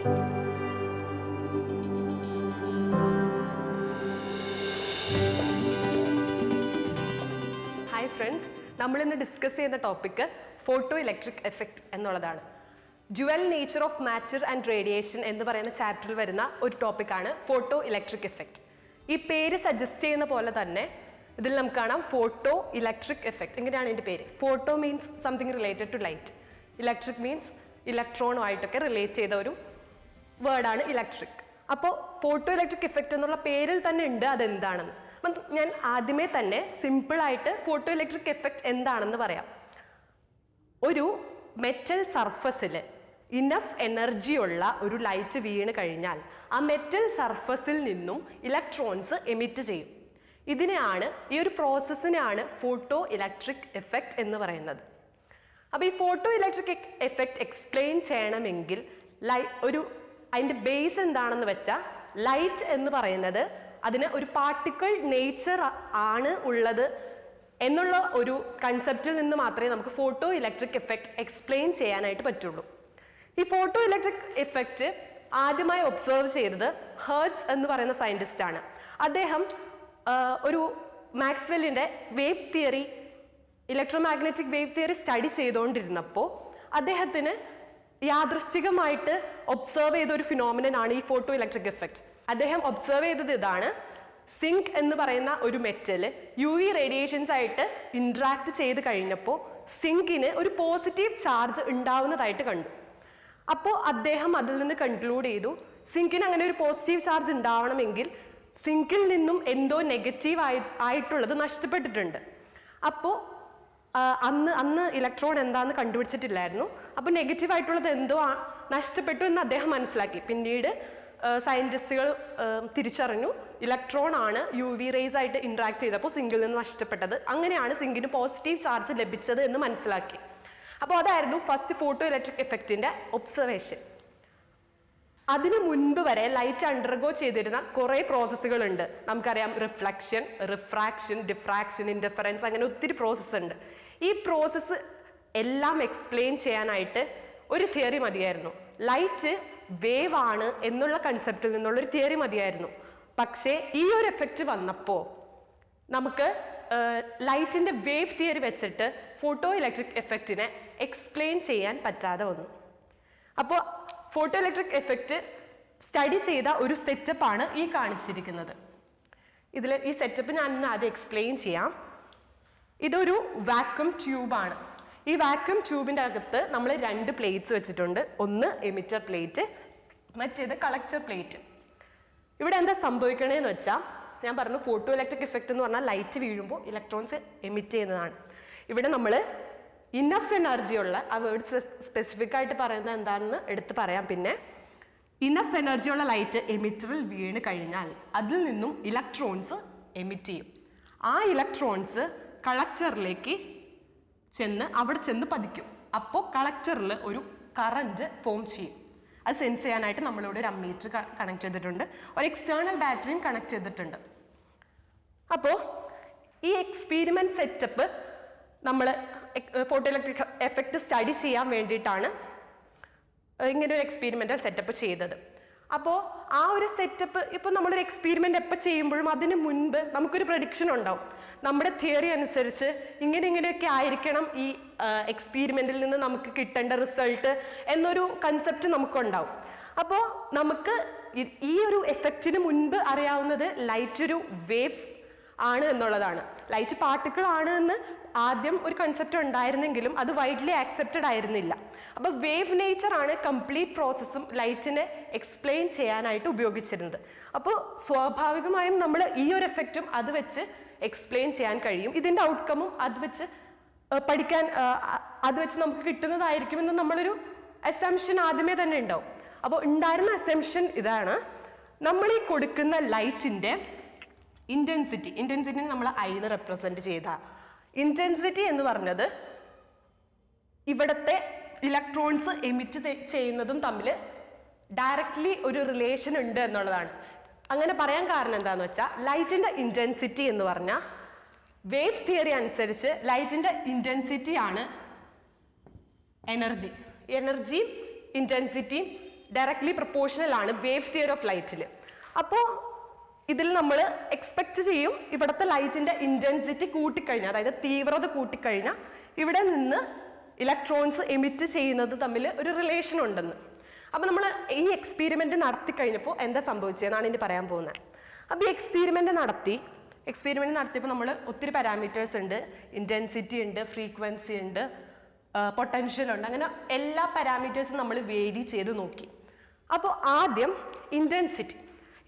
Hi friends, നമ്മളിന്ന് discuss ചെയ്യുന്ന topic photo electric effect എന്നുള്ളതാണ്. Dual nature of matter and radiation എന്ന് പറയുന്ന ചാപ്റ്ററിൽ വരുന്ന ഒരു ടോപ്പിക്കാണ് ഫോട്ടോ ഇലക്ട്രിക് എഫക്റ്റ്. ഈ പേര് സജസ്റ്റ് ചെയ്യുന്ന പോലെ തന്നെ ഇതിൽ നമുക്ക് കാണാം ഫോട്ടോ ഇലക്ട്രിക് എഫക്റ്റ്. എങ്ങനെയാണ് ഇതിൻ്റെ പേര്? Photo means something related to light, electric means ഇലക്ട്രോണുമായിട്ടൊക്കെ റിലേറ്റ് ചെയ്ത ഒരു വേർഡാണ് ഇലക്ട്രിക്. അപ്പോൾ ഫോട്ടോ ഇലക്ട്രിക് എഫക്റ്റ് എന്നുള്ള പേരിൽ തന്നെ ഉണ്ട് അതെന്താണെന്ന്. അപ്പം ഞാൻ ആദ്യമേ തന്നെ സിമ്പിളായിട്ട് ഫോട്ടോ ഇലക്ട്രിക് എഫക്റ്റ് എന്താണെന്ന് പറയാം. ഒരു മെറ്റൽ സർഫസിൽ ഇനഫ് എനർജി ഉള്ള ഒരു ലൈറ്റ് വീണ് കഴിഞ്ഞാൽ ആ മെറ്റൽ സർഫസിൽ നിന്നും ഇലക്ട്രോൺസ് എമിറ്റ് ചെയ്യും. ഇതിനെയാണ്, ഈ ഒരു പ്രോസസ്സിനെയാണ് ഫോട്ടോ ഇലക്ട്രിക് എഫക്റ്റ് എന്ന് പറയുന്നത്. അപ്പോൾ ഈ ഫോട്ടോ ഇലക്ട്രിക് എഫക്റ്റ് എക്സ്പ്ലെയിൻ ചെയ്യണമെങ്കിൽ അതിൻ്റെ ബേസ് എന്താണെന്ന് വെച്ചാൽ ലൈറ്റ് എന്ന് പറയുന്നത് അതിന് ഒരു പാർട്ടിക്കിൾ നേച്ചർ ആണ് ഉള്ളത് എന്നുള്ള ഒരു കൺസെപ്റ്റിൽ നിന്ന് മാത്രമേ നമുക്ക് ഫോട്ടോ ഇലക്ട്രിക് എഫക്റ്റ് എക്സ്പ്ലെയിൻ ചെയ്യാനായിട്ട് പറ്റുള്ളൂ. ഈ ഫോട്ടോ ഇലക്ട്രിക് എഫക്റ്റ് ആദ്യമായി ഒബ്സർവ് ചെയ്തത് ഹെർട്സ് എന്ന് പറയുന്ന സയൻറ്റിസ്റ്റ് ആണ്. അദ്ദേഹം ഒരു മാക്സ്വെല്ലിൻ്റെ wave theory, electromagnetic wave theory study ചെയ്തുകൊണ്ടിരുന്നപ്പോൾ അദ്ദേഹത്തിന് യാദൃശ്ചികമായിട്ട് ഒബ്സർവ് ചെയ്ത ഒരു ഫിനോമിനൻ ആണ് ഈ ഫോട്ടോ ഇലക്ട്രിക് എഫക്റ്റ്. അദ്ദേഹം ഒബ്സർവ് ചെയ്തത് ഇതാണ്: സിങ്ക് എന്ന് പറയുന്ന ഒരു മെറ്റൽ UV റേഡിയേഷൻസ് ആയിട്ട് ഇൻട്രാക്ട് ചെയ്ത് കഴിഞ്ഞപ്പോൾ സിങ്കിന് ഒരു പോസിറ്റീവ് ചാർജ് ഉണ്ടാവുന്നതായിട്ട് കണ്ടു. അപ്പോൾ അദ്ദേഹം അതിൽ നിന്ന് കൺക്ലൂഡ് ചെയ്തു, സിങ്കിന് അങ്ങനെ ഒരു പോസിറ്റീവ് ചാർജ് ഉണ്ടാവണമെങ്കിൽ സിങ്കിൽ നിന്നും എന്തോ നെഗറ്റീവ് ആയിട്ടുള്ളത് നഷ്ടപ്പെട്ടിട്ടുണ്ട്. അപ്പോൾ അന്ന് ഇലക്ട്രോൺ എന്താണെന്ന് കണ്ടുപിടിച്ചിട്ടില്ലായിരുന്നു. അപ്പോൾ നെഗറ്റീവ് ആയിട്ടുള്ളത് എന്തോ നഷ്ടപ്പെട്ടു എന്ന് അദ്ദേഹം മനസ്സിലാക്കി. പിന്നീട് സയൻറ്റിസ്റ്റുകൾ തിരിച്ചറിഞ്ഞു ഇലക്ട്രോൺ ആണ് UV റേസ് ആയിട്ട് ഇൻട്രാക്ട് ചെയ്തപ്പോൾ സിങ്കിൽ നിന്ന് നഷ്ടപ്പെട്ടത്. അങ്ങനെയാണ് സിങ്കിന് പോസിറ്റീവ് ചാർജ് ലഭിച്ചത് എന്ന് മനസ്സിലാക്കി. അപ്പോൾ അതായിരുന്നു ഫസ്റ്റ് ഫോട്ടോ ഇലക്ട്രിക് എഫക്റ്റിൻ്റെ ഒബ്സർവേഷൻ. അതിനു മുൻപ് വരെ ലൈറ്റ് അണ്ടർഗോ ചെയ്തിരുന്ന കുറേ പ്രോസസ്സുകളുണ്ട്. നമുക്കറിയാം റിഫ്ലക്ഷൻ, റിഫ്രാക്ഷൻ, ഡിഫ്രാക്ഷൻ, ഇൻറ്റർഫറൻസ്, അങ്ങനെ ഒത്തിരി പ്രോസസ്സ് ഉണ്ട്. ഈ പ്രോസസ്സ് എല്ലാം എക്സ്പ്ലെയിൻ ചെയ്യാനായിട്ട് ഒരു തിയറി മതിയായിരുന്നു. ലൈറ്റ് വേവ് ആണ് എന്നുള്ള കൺസെപ്റ്റിൽ നിന്നുള്ളൊരു തിയറി മതിയായിരുന്നു. പക്ഷേ ഈ ഒരു എഫക്റ്റ് വന്നപ്പോൾ നമുക്ക് ലൈറ്റിൻ്റെ വേവ് തിയറി വെച്ചിട്ട് ഫോട്ടോ ഇലക്ട്രിക് എഫക്റ്റിനെ എക്സ്പ്ലെയിൻ ചെയ്യാൻ പറ്റാതെ വന്നു. അപ്പോൾ ഫോട്ടോ ഇലക്ട്രിക് എഫക്റ്റ് സ്റ്റഡി ചെയ്ത ഒരു സെറ്റപ്പാണ് ഈ കാണിച്ചിരിക്കുന്നത്. ഈ സെറ്റപ്പ് ഞാൻ ഇന്ന് ആദ്യം എക്സ്പ്ലെയിൻ ചെയ്യാം. ഇതൊരു വാക്വം ട്യൂബാണ്. ഈ വാക്വം ട്യൂബിൻ്റെ അകത്ത് നമ്മൾ 2 പ്ലേറ്റ്സ് വെച്ചിട്ടുണ്ട്. ഒന്ന് എമിറ്റർ പ്ലേറ്റ്, മറ്റേത് കളക്ടർ പ്ലേറ്റ്. ഇവിടെ എന്താ സംഭവിക്കണേന്ന് വെച്ചാൽ, ഞാൻ പറഞ്ഞു ഫോട്ടോ ഇലക്ട്രിക് എഫക്റ്റ് എന്ന് പറഞ്ഞാൽ ലൈറ്റ് വീഴുമ്പോൾ ഇലക്ട്രോൺസ് എമിറ്റ് ചെയ്യുന്നതാണ്. ഇവിടെ നമ്മൾ ഇനഫ് എനർജി ഉള്ള, ആ വേർഡ് സ്പെസിഫിക് ആയിട്ട് പറയുന്നത് എന്താണെന്ന് എടുത്ത് പറയാം. പിന്നെ ഇനഫ് എനർജി ഉള്ള ലൈറ്റ് എമിറ്ററിൽ വീണ് കഴിഞ്ഞാൽ അതിൽ നിന്നും ഇലക്ട്രോൺസ് എമിറ്റ് ചെയ്യും. ആ ഇലക്ട്രോൺസ് കളക്ടറിലേക്ക് അവിടെ ചെന്ന് പതിക്കും. അപ്പോൾ കളക്ടറിൽ ഒരു കറന്റ് ഫോം ചെയ്യും. അത് സെൻസ് ചെയ്യാനായിട്ട് നമ്മളിവിടെ ഒരു അമ്മീറ്റർ കണക്ട് ചെയ്തിട്ടുണ്ട്, ഒരു എക്സ്റ്റേണൽ ബാറ്ററിയും കണക്ട് ചെയ്തിട്ടുണ്ട്. അപ്പോൾ ഈ എക്സ്പീരിമെന്റ് സെറ്റപ്പ് നമ്മൾ ഫോട്ടോ ഇലക്ട്രിക് എഫക്റ്റ് സ്റ്റഡി ചെയ്യാൻ വേണ്ടിയിട്ടാണ് ഇങ്ങനെ ഒരു എക്സ്പീരിമെൻ്റൽ സെറ്റപ്പ് ചെയ്തത്. അപ്പോൾ ആ ഒരു സെറ്റപ്പ് ഇപ്പോൾ നമ്മളൊരു എക്സ്പീരിമെൻ്റ് എപ്പോൾ ചെയ്യുമ്പോഴും അതിന് മുൻപ് നമുക്കൊരു പ്രഡിക്ഷൻ ഉണ്ടാവും. നമ്മുടെ തിയറി അനുസരിച്ച് ഇങ്ങനെയൊക്കെ ആയിരിക്കണം ഈ എക്സ്പീരിമെൻറ്റിൽ നിന്ന് നമുക്ക് കിട്ടേണ്ട റിസൾട്ട് എന്നൊരു കൺസെപ്റ്റ് നമുക്കുണ്ടാവും. അപ്പോൾ നമുക്ക് ഈ ഒരു എഫക്റ്റിന് മുൻപ് അറിയാവുന്നത് ലൈറ്റ് ഒരു വേവ് ആണ് എന്നുള്ളതാണ്. ലൈറ്റ് പാർട്ടിക്കിൾ ആണ് എന്ന് ആദ്യം ഒരു കൺസെപ്റ്റ് ഉണ്ടായിരുന്നെങ്കിലും അത് വൈഡ്ലി ആക്സെപ്റ്റഡ് ആയിരുന്നില്ല. അപ്പോൾ വേവ് നേച്ചർ ആണ് കംപ്ലീറ്റ് പ്രോസസ്സും ലൈറ്റിനെ എക്സ്പ്ലെയിൻ ചെയ്യാനായിട്ട് ഉപയോഗിച്ചിരുന്നത്. അപ്പോൾ സ്വാഭാവികമായും നമ്മൾ ഈ ഒരു എഫക്റ്റും അത് വെച്ച് എക്സ്പ്ലെയിൻ ചെയ്യാൻ കഴിയും. ഇതിൻ്റെ ഔട്ട്കമും അത് വെച്ച് അത് വെച്ച് നമുക്ക് കിട്ടുന്നതായിരിക്കുമെന്ന് നമ്മളൊരു അസംഷൻ ആദ്യമേ തന്നെ ഉണ്ടാവും. അപ്പോൾ ഉണ്ടായിരുന്ന അസംഷൻ ഇതാണ്: നമ്മൾ ഈ കൊടുക്കുന്ന ലൈറ്റിൻ്റെ ഇന്റൻസിറ്റി നമ്മൾ ഐന്ന് റെപ്രസെന്റ് ചെയ്ത ഇന്റൻസിറ്റി എന്ന് പറഞ്ഞത് ഇവിടുത്തെ ഇലക്ട്രോൺസ് എമിറ്റ് ചെയ്യുന്നതും തമ്മിൽ ഡയറക്റ്റ്ലി ഒരു റിലേഷൻ ഉണ്ട് എന്നുള്ളതാണ്. അങ്ങനെ പറയാൻ കാരണം എന്താണെന്ന് വെച്ചാൽ ലൈറ്റിൻ്റെ ഇൻറ്റൻസിറ്റി എന്ന് പറഞ്ഞാൽ വേവ് തിയറി അനുസരിച്ച് ലൈറ്റിൻ്റെ ഇൻറ്റൻസിറ്റി ആണ് എനർജിയും ഇൻറ്റൻസിറ്റിയും ഡയറക്ട്ലി പ്രൊപ്പോർഷണൽ ആണ് വേവ് തിയറി ഓഫ് ലൈറ്റിൽ. അപ്പോൾ ഇതിൽ നമ്മൾ എക്സ്പെക്ട് ചെയ്യും ഇവിടുത്തെ ലൈറ്റിന്റെ ഇന്റൻസിറ്റി കൂട്ടിക്കഴിഞ്ഞാൽ, അതായത് തീവ്രത കൂട്ടിക്കഴിഞ്ഞാൽ ഇവിടെ നിന്ന് ഇലക്ട്രോൺസ് എമിറ്റ് ചെയ്യുന്നത് തമ്മിൽ ഒരു റിലേഷൻ ഉണ്ടെന്ന്. അപ്പോൾ നമ്മൾ ഈ എക്സ്പീരിമെന്റ് നടത്തി കഴിഞ്ഞപ്പോൾ എന്താ സംഭവിച്ചതെന്നാണ് ഇനി പറയാൻ പോകുന്നത്. അപ്പോൾ ഈ എക്സ്പീരിമെന്റ് നടത്തിയപ്പോൾ നമ്മൾ ഒത്തിരി പാരാമീറ്റേഴ്സ് ഉണ്ട്, ഇന്റൻസിറ്റി ഉണ്ട്, ഫ്രീക്വൻസി ഉണ്ട്, പൊട്ടൻഷ്യൽ ഉണ്ട്, അങ്ങനെ എല്ലാ പാരാമീറ്റേഴ്സും നമ്മൾ വേരി ചെയ്ത് നോക്കി. അപ്പോൾ ആദ്യം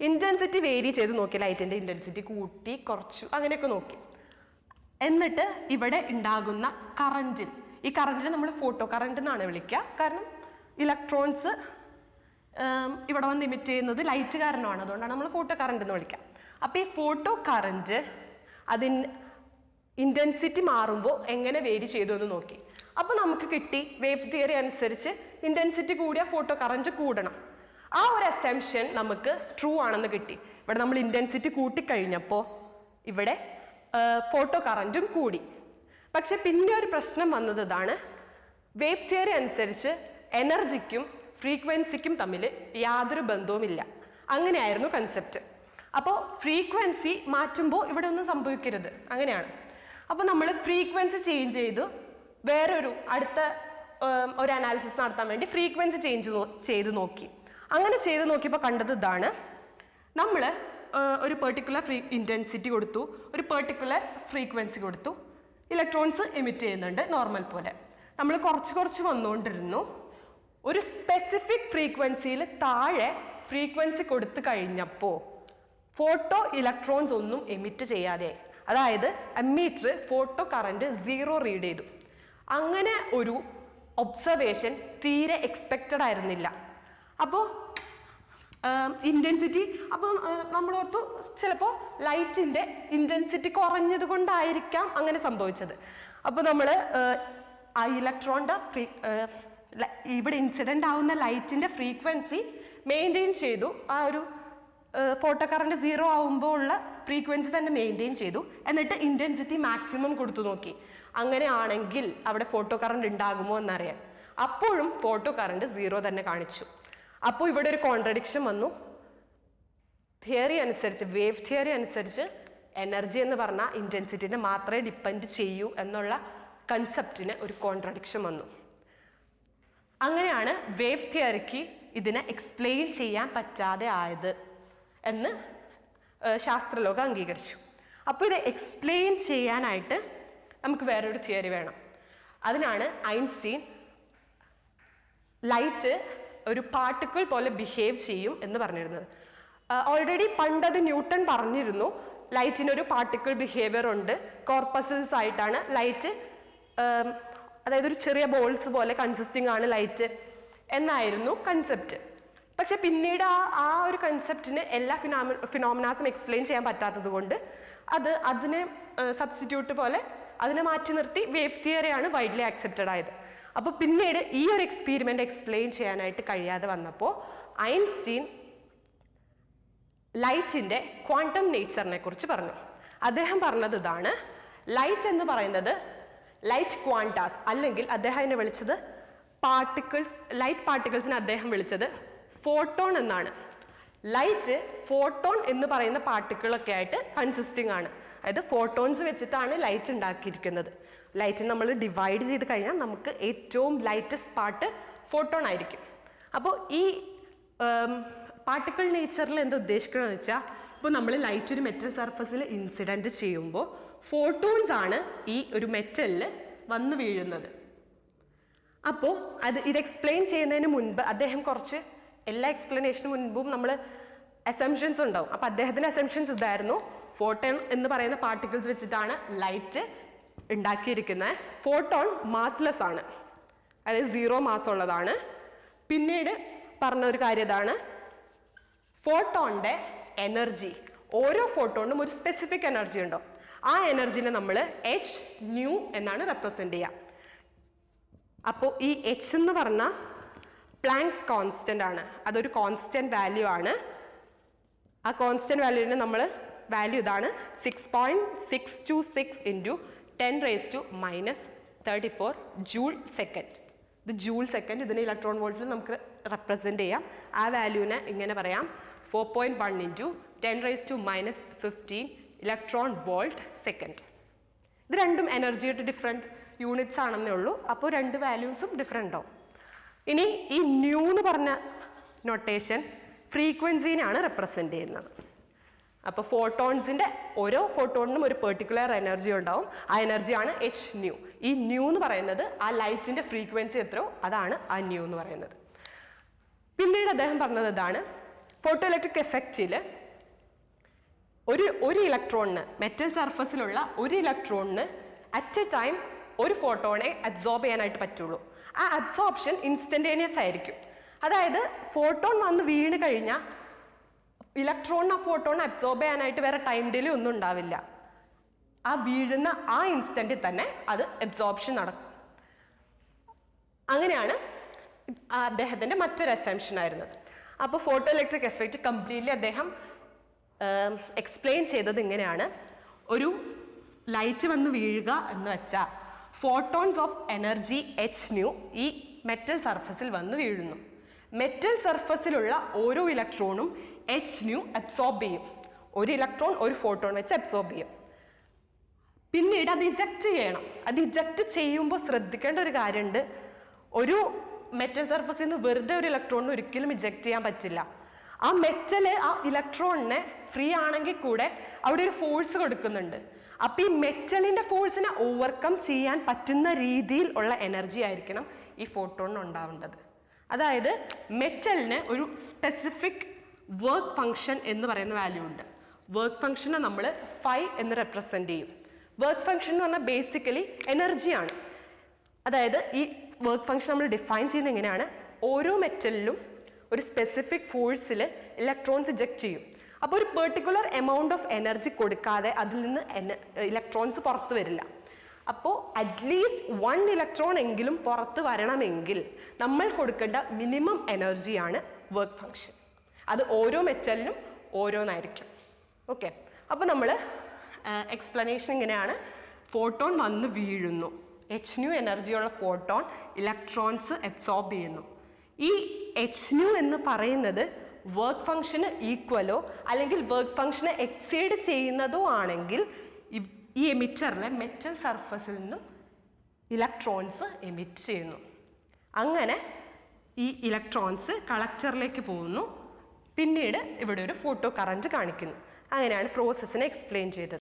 ഇന്റൻസിറ്റി വേരി ചെയ്ത് നോക്കി, ലൈറ്റിന്റെ ഇന്റൻസിറ്റി കൂട്ടി കുറച്ചു അങ്ങനെയൊക്കെ നോക്കി. എന്നിട്ട് ഇവിടെ ഉണ്ടാകുന്ന കറന്റ്, ഈ കറന്റിനെ നമ്മൾ ഫോട്ടോ കറന്റ് എന്നാണ് വിളിക്കുക. കാരണം ഇലക്ട്രോൺസ് ഇവിടെ വന്ന് ഇമിറ്റ് ചെയ്യുന്നത് ലൈറ്റ് കാരണമാണ്, അതുകൊണ്ടാണ് നമ്മൾ ഫോട്ടോ കറന്റ് എന്ന് വിളിക്കുക. അപ്പോൾ ഈ ഫോട്ടോ കറന്റ് അതിന് ഇന്റൻസിറ്റി മാറുമ്പോൾ എങ്ങനെ വേരി ചെയ്തു എന്ന് നോക്കി. അപ്പോൾ നമുക്ക് കിട്ടി വേവ് തിയറി അനുസരിച്ച് ഇന്റൻസിറ്റി കൂടിയ ഫോട്ടോ കറന്റ് കൂടണം. ആ ഒരു അസംപ്ഷൻ നമുക്ക് ട്രൂ ആണെന്ന് കിട്ടി. ഇവിടെ നമ്മൾ ഇന്റൻസിറ്റി കൂട്ടിക്കഴിഞ്ഞപ്പോൾ ഇവിടെ ഫോട്ടോ കറന്റും കൂടി. പക്ഷെ പിന്നെ ഒരു പ്രശ്നം വന്നത് ഇതാണ്, വേവ് തിയറി അനുസരിച്ച് എനർജിക്കും ഫ്രീക്വൻസിക്കും തമ്മിൽ യാതൊരു ബന്ധവുമില്ല. അങ്ങനെയായിരുന്നു കൺസെപ്റ്റ്. അപ്പോൾ ഫ്രീക്വൻസി മാറ്റുമ്പോൾ ഇവിടെ ഒന്നും സംഭവിക്കരുത്, അങ്ങനെയാണ്. അപ്പോൾ നമ്മൾ ഫ്രീക്വൻസി ചേഞ്ച് ചെയ്തു വേറൊരു അടുത്ത ഒരു അനാലിസിസ് നടത്താൻ വേണ്ടി ഫ്രീക്വൻസി ചെയ്ത് നോക്കി. അങ്ങനെ ചെയ്ത് നോക്കിയപ്പോൾ കണ്ടത് ഇതാണ്, നമ്മൾ ഒരു പെർട്ടിക്കുലർ ഇൻറ്റൻസിറ്റി കൊടുത്തു, ഒരു പെർട്ടിക്കുലർ ഫ്രീക്വൻസി കൊടുത്തു, ഇലക്ട്രോൺസ് എമിറ്റ് ചെയ്യുന്നുണ്ട് നോർമൽ പോലെ. നമ്മൾ കുറച്ച് വന്നുകൊണ്ടിരുന്നു. ഒരു സ്പെസിഫിക് ഫ്രീക്വൻസിയിൽ താഴെ ഫ്രീക്വൻസി കൊടുത്തു കഴിഞ്ഞപ്പോൾ ഫോട്ടോ ഇലക്ട്രോൺസ് ഒന്നും എമിറ്റ് ചെയ്യാതെ, അതായത് എമ്മീറ്റർ ഫോട്ടോ കറന്റ് 0 റീഡ് ചെയ്തു. അങ്ങനെ ഒരു ഒബ്സർവേഷൻ തീരെ എക്സ്പെക്റ്റഡ് ആയിരുന്നില്ല. അപ്പോൾ ഇന്റൻസിറ്റി, അപ്പോൾ നമ്മളോർത്തു ചിലപ്പോൾ ലൈറ്റിന്റെ ഇന്റൻസിറ്റി കുറഞ്ഞത് കൊണ്ടായിരിക്കാം അങ്ങനെ സംഭവിച്ചത്. അപ്പോൾ നമ്മൾ ആ ഇലക്ട്രോണിന്റെ ഇവിടെ ഇൻസിഡന്റ് ആവുന്ന ലൈറ്റിന്റെ ഫ്രീക്വൻസി മെയിൻറ്റെയിൻ ചെയ്തു. ആ ഒരു ഫോട്ടോ കറന്റ് 0 ആവുമ്പോൾ ഉള്ള ഫ്രീക്വൻസി തന്നെ മെയിൻറ്റെയിൻ ചെയ്തു. എന്നിട്ട് ഇന്റൻസിറ്റി മാക്സിമം കൊടുത്തു നോക്കി. അങ്ങനെയാണെങ്കിൽ അവിടെ ഫോട്ടോ കറന്റ് ഉണ്ടാകുമോ എന്നറിയാൻ. അപ്പോഴും ഫോട്ടോ കറന്റ് 0 തന്നെ കാണിച്ചു. അപ്പോൾ ഇവിടെ ഒരു കോൺട്രഡിക്ഷൻ വന്നു. തിയറി അനുസരിച്ച്, വേവ് തിയറി അനുസരിച്ച് എനർജി എന്ന് പറഞ്ഞാൽ ഇന്റൻസിറ്റിനെ മാത്രമേ ഡിപ്പെൻഡ് ചെയ്യൂ എന്നുള്ള കൺസെപ്റ്റിന് ഒരു കോൺട്രഡിക്ഷൻ വന്നു. അങ്ങനെയാണ് വേവ് തിയറിക്ക് ഇതിനെ എക്സ്പ്ലെയിൻ ചെയ്യാൻ പറ്റാതെ ആയത് എന്ന് ശാസ്ത്രലോകം അംഗീകരിച്ചു. അപ്പോൾ ഇത് എക്സ്പ്ലെയിൻ ചെയ്യാനായിട്ട് നമുക്ക് വേറൊരു തിയറി വേണം. അതിനാണ് ഐൻസ്റ്റീൻ ലൈറ്റ് ഒരു പാർട്ടിക്കിൾ പോലെ ബിഹേവ് ചെയ്യും എന്ന് പറഞ്ഞിരുന്നത്. ഓൾറെഡി പണ്ടത് ന്യൂട്ടൺ പറഞ്ഞിരുന്നു, ലൈറ്റിനൊരു പാർട്ടിക്കിൾ ബിഹേവിയർ ഉണ്ട്, കോർപ്പസൽസ് ആയിട്ടാണ് ലൈറ്റ്, അതായത് ഒരു ചെറിയ ബോൾസ് പോലെ കൺസിസ്റ്റിംഗ് ആണ് ലൈറ്റ് എന്നായിരുന്നു കൺസെപ്റ്റ്. പക്ഷെ പിന്നീട് ആ ഒരു കൺസെപ്റ്റിന് എല്ലാ ഫിനോമിനാസും എക്സ്പ്ലെയിൻ ചെയ്യാൻ പറ്റാത്തത് കൊണ്ട് അതിനെ സബ്സ്റ്റിറ്റ്യൂട്ട് പോലെ അതിനെ മാറ്റി നിർത്തി വേവ് തിയറിയാണ് വൈഡ്ലി ആക്സെപ്റ്റഡ് ആയത്. അപ്പോൾ പിന്നീട് ഈ ഒരു എക്സ്പീരിമെന്റ് എക്സ്പ്ലെയിൻ ചെയ്യാനായിട്ട് കഴിയാതെ വന്നപ്പോൾ ഐൻസ്റ്റീൻ ലൈറ്റിന്റെ ക്വാണ്ടം നേച്ചറിനെ കുറിച്ച് പറഞ്ഞു. അദ്ദേഹം പറഞ്ഞത് ഇതാണ്, ലൈറ്റ് എന്ന് പറയുന്നത് ലൈറ്റ് ക്വാണ്ടാസ്, അല്ലെങ്കിൽ അദ്ദേഹം അതിനെ വിളിച്ചത് ലൈറ്റ് പാർട്ടിക്കിൾസിനെ അദ്ദേഹം വിളിച്ചത് ഫോട്ടോൺ എന്നാണ്. ലൈറ്റ് ഫോട്ടോൺ എന്ന് പറയുന്ന പാർട്ടിക്കിളൊക്കെ ആയിട്ട് കൺസിസ്റ്റിംഗ് ആണ്. അതായത് ഫോട്ടോൺസ് വെച്ചിട്ടാണ് ലൈറ്റ് ഉണ്ടാക്കിയിരിക്കുന്നത്. ലൈറ്റിനെ നമ്മൾ ഡിവൈഡ് ചെയ്ത് കഴിഞ്ഞാൽ നമുക്ക് ഏറ്റവും ലൈറ്റസ്റ്റ് പാർട്ട് ഫോട്ടോൺ ആയിരിക്കും. അപ്പോൾ ഈ പാർട്ടിക്കിൾ നേച്ചറിൽ എന്താ ഉദ്ദേശിക്കണമെന്ന് വെച്ചാൽ, ഇപ്പോൾ നമ്മൾ ലൈറ്റ് ഒരു മെറ്റൽ സർഫസിൽ ഇൻസിഡൻറ്റ് ചെയ്യുമ്പോൾ ഫോട്ടോൺസ് ആണ് ഈ ഒരു മെറ്റലിൽ വന്ന് വീഴുന്നത്. അപ്പോൾ ഇത് എക്സ്പ്ലെയിൻ ചെയ്യുന്നതിന് മുൻപ് അദ്ദേഹം കുറച്ച്, എല്ലാ എക്സ്പ്ലനേഷന് മുൻപും നമ്മൾ അസംഷൻസ് ഉണ്ടാവും. അപ്പോൾ അദ്ദേഹത്തിൻ്റെ അസംഷൻസ് ഇതായിരുന്നു, ഫോട്ടോൺ എന്ന് പറയുന്ന പാർട്ടിക്കിൾസ് വെച്ചിട്ടാണ് ലൈറ്റ് ഉണ്ടാക്കിയിരിക്കുന്നത്. ഫോട്ടോൺ മാസ്ലെസ് ആണ്, അതായത് 0 മാസ് ഉള്ളതാണ്. പിന്നീട് പറഞ്ഞ ഒരു കാര്യം ഇതാണ്, ഫോട്ടോണിൻ്റെ എനർജി, ഓരോ ഫോട്ടോണിനും ഒരു സ്പെസിഫിക് എനർജി ഉണ്ടോ, ആ എനർജിനെ നമ്മൾ hν എന്നാണ് റെപ്രസെൻ്റ് ചെയ്യുക. അപ്പോൾ ഈ h എന്ന് പറഞ്ഞാൽ പ്ലാങ്ക്സ് കോൺസ്റ്റൻ്റ് ആണ്, അതൊരു കോൺസ്റ്റൻ്റ് വാല്യൂ ആണ്. ആ കോൺസ്റ്റൻ്റ് വാല്യൂവിന് നമ്മൾ വാല്യൂ ഇതാണ് 6.626 × 10⁻⁻34 ജൂൾ സെക്കൻഡ്. ഇത് ജൂൾ സെക്കൻഡ്, ഇതിന് ഇലക്ട്രോൺ വോൾട്ടിൽ നമുക്ക് റെപ്രസെൻറ്റ് ചെയ്യാം. ആ വാല്യൂവിനെ ഇങ്ങനെ പറയാം 4.1 ഇൻറ്റു 10⁻⁻15 ഇലക്ട്രോൺ വോൾട്ട് സെക്കൻഡ്. ഇത് രണ്ടും എനർജിയുടെ ഡിഫറെൻറ്റ് യൂണിറ്റ്സ് ആണെന്നേ ഉള്ളൂ. അപ്പോൾ രണ്ട് വാല്യൂസും ഡിഫറെൻ്റ് ആവും. ഇനി ഈ ന്യൂ എന്ന് പറഞ്ഞ നൊട്ടേഷൻ ഫ്രീക്വൻസീനാണ് റെപ്രസെൻറ്റ് ചെയ്യുന്നത്. അപ്പോൾ ഫോട്ടോൺസിൻ്റെ ഓരോ ഫോട്ടോണിനും ഒരു പെർട്ടിക്കുലർ എനർജി ഉണ്ടാവും. ആ എനർജിയാണ് എച്ച് ന്യൂ. ഈ ന്യൂ എന്ന് പറയുന്നത് ആ ലൈറ്റിൻ്റെ ഫ്രീക്വൻസി എത്രയോ അതാണ് ആ ന്യൂ എന്ന് പറയുന്നത്. പിന്നീട് അദ്ദേഹം പറഞ്ഞത് ഇതാണ്, ഫോട്ടോ ഇലക്ട്രിക് എഫക്റ്റിൽ ഒരു ഇലക്ട്രോണിന്, മെറ്റൽ സർഫസിലുള്ള ഒരു ഇലക്ട്രോണിന് അറ്റ് എ ടൈം ഒരു ഫോട്ടോണെ അബ്സോർബ് ചെയ്യാനായിട്ട് പറ്റുള്ളൂ. ആ അബ്സോർപ്ഷൻ ഇൻസ്റ്റൻറ്റേനിയസ് ആയിരിക്കും. അതായത് ഫോട്ടോൺ വന്ന് വീണ് കഴിഞ്ഞാൽ ഇലക്ട്രോണിന് ആ ഫോട്ടോൺ അബ്സോർബ് ചെയ്യാനായിട്ട് വേറെ ടൈം ഡിലേ ഒന്നും ഉണ്ടാവില്ല. ആ വീഴുന്ന ആ ഇൻസ്റ്റൻറ്റിൽ തന്നെ അത് അബ്സോർപ്ഷൻ നടക്കും. അങ്ങനെയാണ് അദ്ദേഹത്തിൻ്റെ മറ്റൊരു അസംപ്ഷൻ ആയിരുന്നത്. അപ്പോൾ ഫോട്ടോ ഇലക്ട്രിക് എഫക്റ്റ് കംപ്ലീറ്റ്ലി അദ്ദേഹം എക്സ്പ്ലെയിൻ ചെയ്തത് ഇങ്ങനെയാണ്. ഒരു ലൈറ്റ് വന്ന് വീഴുക എന്ന് വെച്ചാൽ photons of energy H new ഈ മെറ്റൽ സർഫസിൽ വന്ന് വീഴുന്നു. മെറ്റൽ സർഫസിലുള്ള ഓരോ ഇലക്ട്രോണും എച്ച് ന്യൂ അബ്സോർബ് ചെയ്യും. ഒരു ഇലക്ട്രോൺ ഒരു ഫോട്ടോൺ വെച്ച് അബ്സോർബ് ചെയ്യും. പിന്നീട് അത് ഇജക്റ്റ് ചെയ്യണം. അത് ഇജക്റ്റ് ചെയ്യുമ്പോൾ ശ്രദ്ധിക്കേണ്ട ഒരു കാര്യമുണ്ട്. ഒരു മെറ്റൽ സർഫസിൽ നിന്ന് വെറുതെ ഒരു ഇലക്ട്രോണിന് ഒരിക്കലും ഇജക്റ്റ് ചെയ്യാൻ പറ്റില്ല. ആ മെറ്റല് ആ ഇലക്ട്രോണിനെ ഫ്രീ ആണെങ്കിൽ കൂടെ അവിടെ ഒരു ഫോഴ്സ് കൊടുക്കുന്നുണ്ട്. അപ്പം ഈ മെറ്റലിൻ്റെ ഫോഴ്സിനെ ഓവർകം ചെയ്യാൻ പറ്റുന്ന രീതിയിൽ ഉള്ള എനർജി ആയിരിക്കണം ഈ ഫോട്ടോണിന് ഉണ്ടാവേണ്ടത്. അതായത് മെറ്റലിന് ഒരു സ്പെസിഫിക് വർക്ക് ഫംഗ്ഷൻ എന്ന് പറയുന്ന വാല്യൂ ഉണ്ട്. വർക്ക് ഫംഗ്ഷനെ നമ്മൾ ഫൈ എന്ന് റെപ്രസെൻറ്റ് ചെയ്യും. വർക്ക് ഫംഗ്ഷൻ എന്ന് പറഞ്ഞാൽ ബേസിക്കലി എനർജിയാണ്. അതായത് ഈ വർക്ക് ഫംഗ്ഷൻ നമ്മൾ ഡിഫൈൻ ചെയ്യുന്നത് എങ്ങനെയാണ്, ഓരോ മെറ്റലിലും ഒരു സ്പെസിഫിക് ഫോഴ്സിൽ ഇലക്ട്രോൺസ് ഇജക്റ്റ് ചെയ്യും. അപ്പോൾ ഒരു പെർട്ടിക്കുലർ എമൗണ്ട് ഓഫ് എനർജി കൊടുക്കാതെ അതിൽ നിന്ന് ഇലക്ട്രോൺസ് പുറത്ത് വരില്ല. അപ്പോൾ അറ്റ്ലീസ്റ്റ് 1 ഇലക്ട്രോൺ എങ്കിലും പുറത്ത് വരണമെങ്കിൽ നമ്മൾ കൊടുക്കേണ്ട മിനിമം എനർജിയാണ് വർക്ക് ഫംഗ്ഷൻ. അത് ഓരോ മെറ്റലിനും ഓരോന്നായിരിക്കും. ഓക്കെ, അപ്പോൾ നമ്മൾ എക്സ്പ്ലനേഷൻ ഇങ്ങനെയാണ്. ഫോട്ടോൺ വന്ന് വീഴുന്നു. എച്ച് ന്യൂ എനർജിയുള്ള ഫോട്ടോൺ ഇലക്ട്രോൺസ് അബ്സോർബ് ചെയ്യുന്നു. ഈ എച്ച് ന്യൂ എന്ന് പറയുന്നത് വർക്ക് ഫംഗ്ഷന് ഈക്വലോ അല്ലെങ്കിൽ വർക്ക് ഫംഗ്ഷനെ എക്സീഡ് ചെയ്യുന്നതോ ആണെങ്കിൽ ഈ എമിറ്ററിലെ മെറ്റൽ സർഫസിൽ നിന്നും ഇലക്ട്രോൺസ് എമിറ്റ് ചെയ്യുന്നു. അങ്ങനെ ഈ ഇലക്ട്രോൺസ് കളക്ടറിലേക്ക് പോകുന്നു. പിന്നീട് ഇവിടെ ഒരു ഫോട്ടോ കറന്റ് കാണിക്കുന്നു. അങ്ങനെയാണ് പ്രോസസ്സിനെ എക്സ്പ്ലെയിൻ ചെയ്തത്.